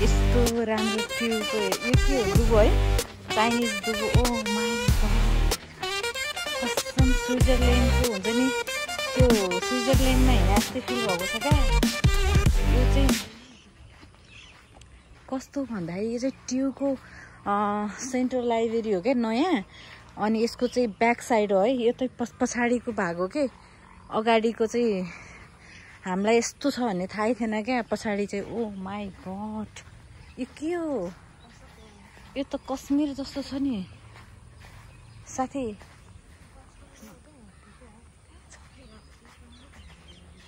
यस्तो राम्रो ट्युबको यो के हो दुबो है चाइनिज दुबो ओ माई गॉड कसम स्विजरल्यान्डको हुन्छ नि त्यो स्विजरल्यान्डमा हिँडे जस्तै फिल भएको छ क्या यो चाहिँ कस्तो भन्दाखेरि यो चाहिँ ट्युबको सेन्ट्रल लाइब्रेरी हो क्या नयाँ अनि यसको चाहिँ ब्याक साइड हो है यो चाहिँ पछाडिको भाग हो के अगाडिको चाहिँ हामीलाई यस्तो छ भन्ने थाहै थिएन क्या पछाडि चाहिँ ओ माई गॉड यो के हो यो त कश्मीर जस्तो छ नि साथी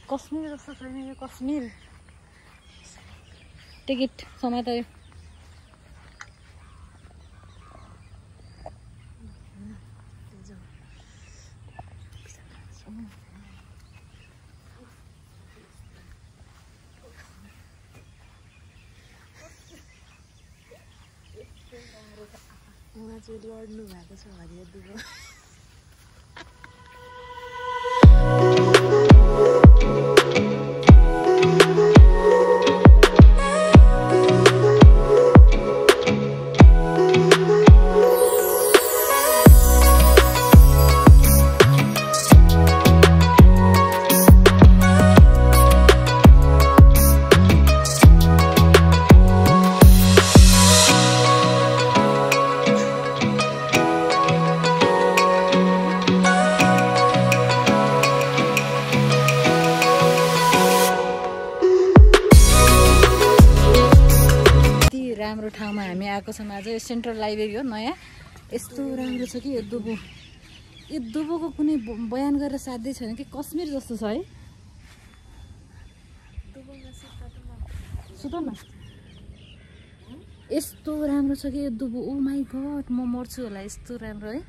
कश्मीर जस्तो छैन यो कश्मीर टिकट समात्यो उहाँ चाहिँ लड्नु भएको छ हरियो दुबो राम्रो ठाउँमा हामी आएको छौँ आज यो सेन्ट्रल लाइब्रेरी हो नयाँ यस्तो राम्रो छ कि यो दुबोको कुनै बयान गरेर साध्यै छैन कि कश्मीर जस्तो छ है सुत न यस्तो राम्रो छ कि यो दुबो ओ माई गॉड म मर्छु होला यस्तो राम्रो है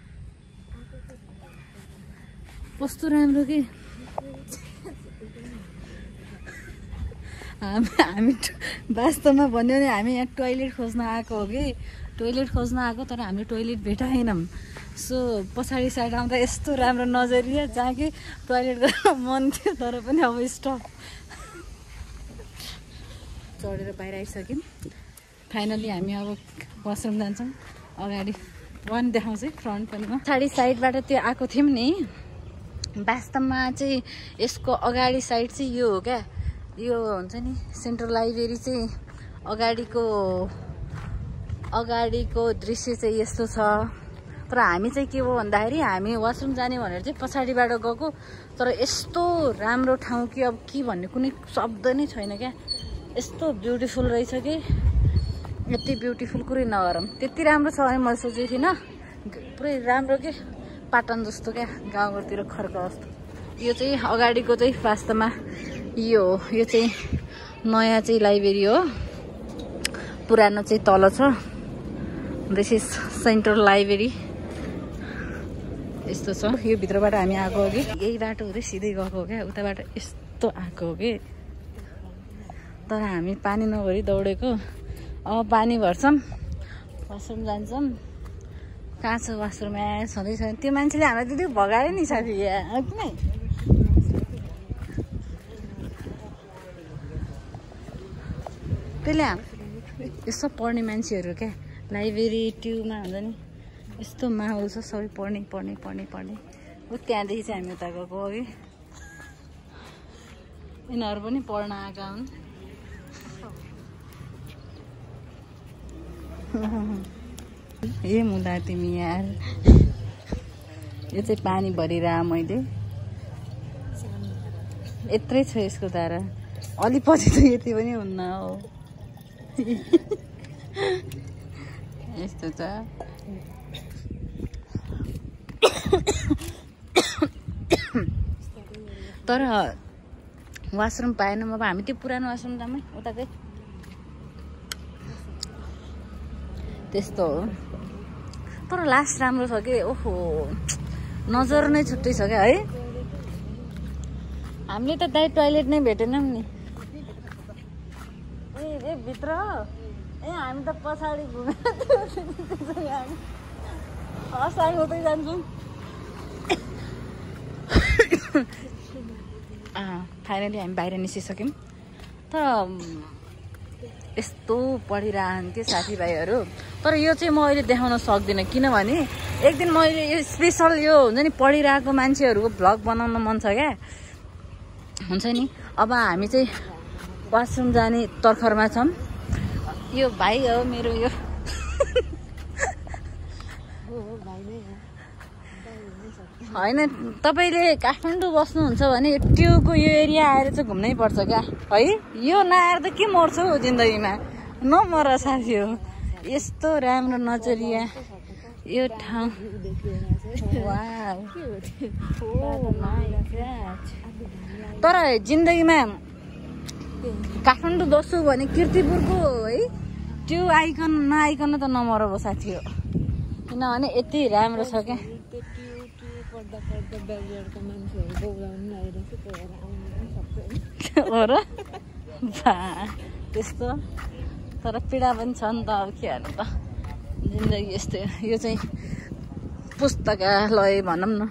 कस्तो राम्रो कि हामी वास्तवमा भन्यो भने हामी यहाँ टोइलेट खोज्न आएको हो कि टोइलेट खोज्न आएको तर हामीले टोइलेट भेटाएनौँ सो पछाडि साइड आउँदा यस्तो राम्रो नजरिया जहाँ कि टोइलेट गर्न मन थियो तर पनि अब स्टप चढेर बाहिर आइसक्यौँ फाइनली हामी अब वासरुम जान्छौँ अगाडि वान देखाउँछु फ्रन्ट पनि पछाडि साइडबाट त्यो आएको थियौँ नि वास्तवमा चाहिँ यसको अगाडि साइड चाहिँ यो हो क्या यो हुन्छ नि सेन्ट्रल लाइब्रेरी चाहिँ अगाडिको दृश्य चाहिँ यस्तो छ तर हामी चाहिँ के हो भन्दाखेरि हामी वासरुम जाने भनेर चाहिँ पछाडिबाट गएको तर यस्तो राम्रो ठाउँ कि अब के भन्ने कुनै शब्द नै छैन क्या यस्तो ब्युटिफुल रहेछ कि यति ब्युटिफुल कुरै नगरौँ त्यति राम्रो छ भने मैले सोचेको थिइनँ पुरै राम्रो के पाटन जस्तो क्या गाउँघरतिर खर्क जस्तो यो चाहिँ अगाडिको चाहिँ वास्तवमा यो चाहिँ नयाँ चाहिँ लाइब्रेरी हो पुरानो चाहिँ तल छ दिस इज सेन्ट्रल लाइब्रेरी यस्तो छ यो भित्रबाट हामी आएको हो कि यही बाटो हुँदै सिधै गएको हो क्या उताबाट यस्तो आएको हो कि तर हामी पानी नभरी दौडेको अब पानी भर्छौँ वासरुम जान्छौँ कहाँ छ वासरुम छँदैछ त्यो मान्छेले हामीलाई त्यति भगायो नि साथी यहाँ किन त्यसले यस्तो पढ्ने मान्छेहरू क्या लाइब्रेरी ट्युबमा हुन्छ नि यस्तो माहौल छ सबै पढ्ने हो त्यहाँदेखि चाहिँ हामी उता गएको हो कि यिनीहरू पनि पढ्न आएका हुन् ए मुदा तिमी यार यो चाहिँ पानी भरिरह मैले यत्रै छ यसको धारा अलि पछि त यति पनि हुन्न हो यस्तो छ तर वासरुम पाएनौँ अब हामी त्यो पुरानो वासरुम जामै उताकै त्यस्तो हो तर लास्ट राम्रो छ कि ओहो नजर नै छुट्टै छ क्या है हामीले त दाइ टोइलेट नै भेटेनौँ नि ए भित्र ए हामी त पछाडि घुमेर हसाइ हुँदै जान्छौँ फाइनली हामी बाहिर निस्किसक्यौँ तर यस्तो पढिरहन्थ्यो साथीभाइहरू। तर यो चाहिँ म अहिले देखाउन सक्दिनँ किनभने एक दिन मैले यो स्पेसल यो हुन्छ नि पढिरहेको मान्छेहरूको भ्लग बनाउन मन छ क्या, हुन्छ नि। अब हामी चाहिँ वासरुम जाने तर्खरमा छौँ। यो भाइ हो मेरो, यो होइन तपाईँले काठमाडौँ बस्नुहुन्छ भने ट्युको यो एरिया आएर चाहिँ घुम्नै पर्छ क्या है। यो नआएर त के मर्छ हौ जिन्दगीमा, नमर साथी हो। यस्तो राम्रो नजरिया यो ठाउँ। तर जिन्दगीमा काठमाडौँ बस्छु भने किर्तिपुरको है त्यो आइकन नआइकन त नमर हो साथी हो, किनभने यति राम्रो छ क्या। हो र त्यस्तो, तर पीडा पनि छ नि त, अब के हाल्नु त, जिन्दगी यस्तै। यो चाहिँ पुस्तकालय भनौँ न,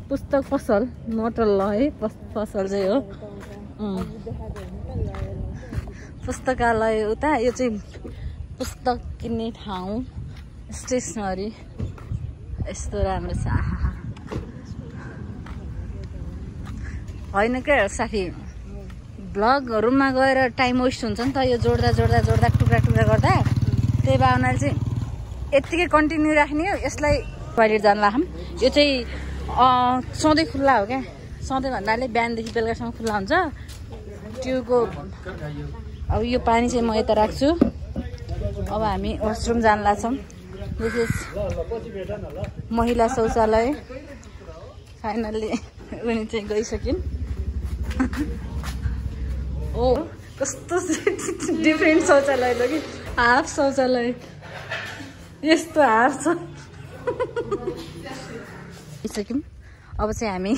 पुस्तक पसल मोटरलय पसल चाहिँ हो, पुस्तकालय उता। यो चाहिँ पुस्तक किन्ने ठाउँ, स्टेसनरी यस्तो राम्रो छ। होइन क्या साथी, भ्लगहरूमा गएर टाइम वेस्ट हुन्छ नि त, यो जोड्दा जोड्दा जोड्दा टुक्रा टुक्रा गर्दा। त्यही भावनाले चाहिँ यत्तिकै कन्टिन्यू राख्ने हो। यसलाई टोइलेट जान लाग्छौँ। यो चाहिँ सधैँ खुल्ला हो क्या, सधैँ भन्नाले बिहानदेखि बेलुकासम्म खुल्ला हुन्छ ट्युबको। अब यो पानी चाहिँ म यता राख्छु। अब हामी वासरुम जान लाग्छौँ। दिस इज महिला शौचालय। फाइनल्ली उनी चाहिँ गइसकिन्। ओ कस्तो डिफ्रेन्ट शौचालय थियो कि, हाफ शौचालय यस्तो हाफ छ। अब चाहिँ हामी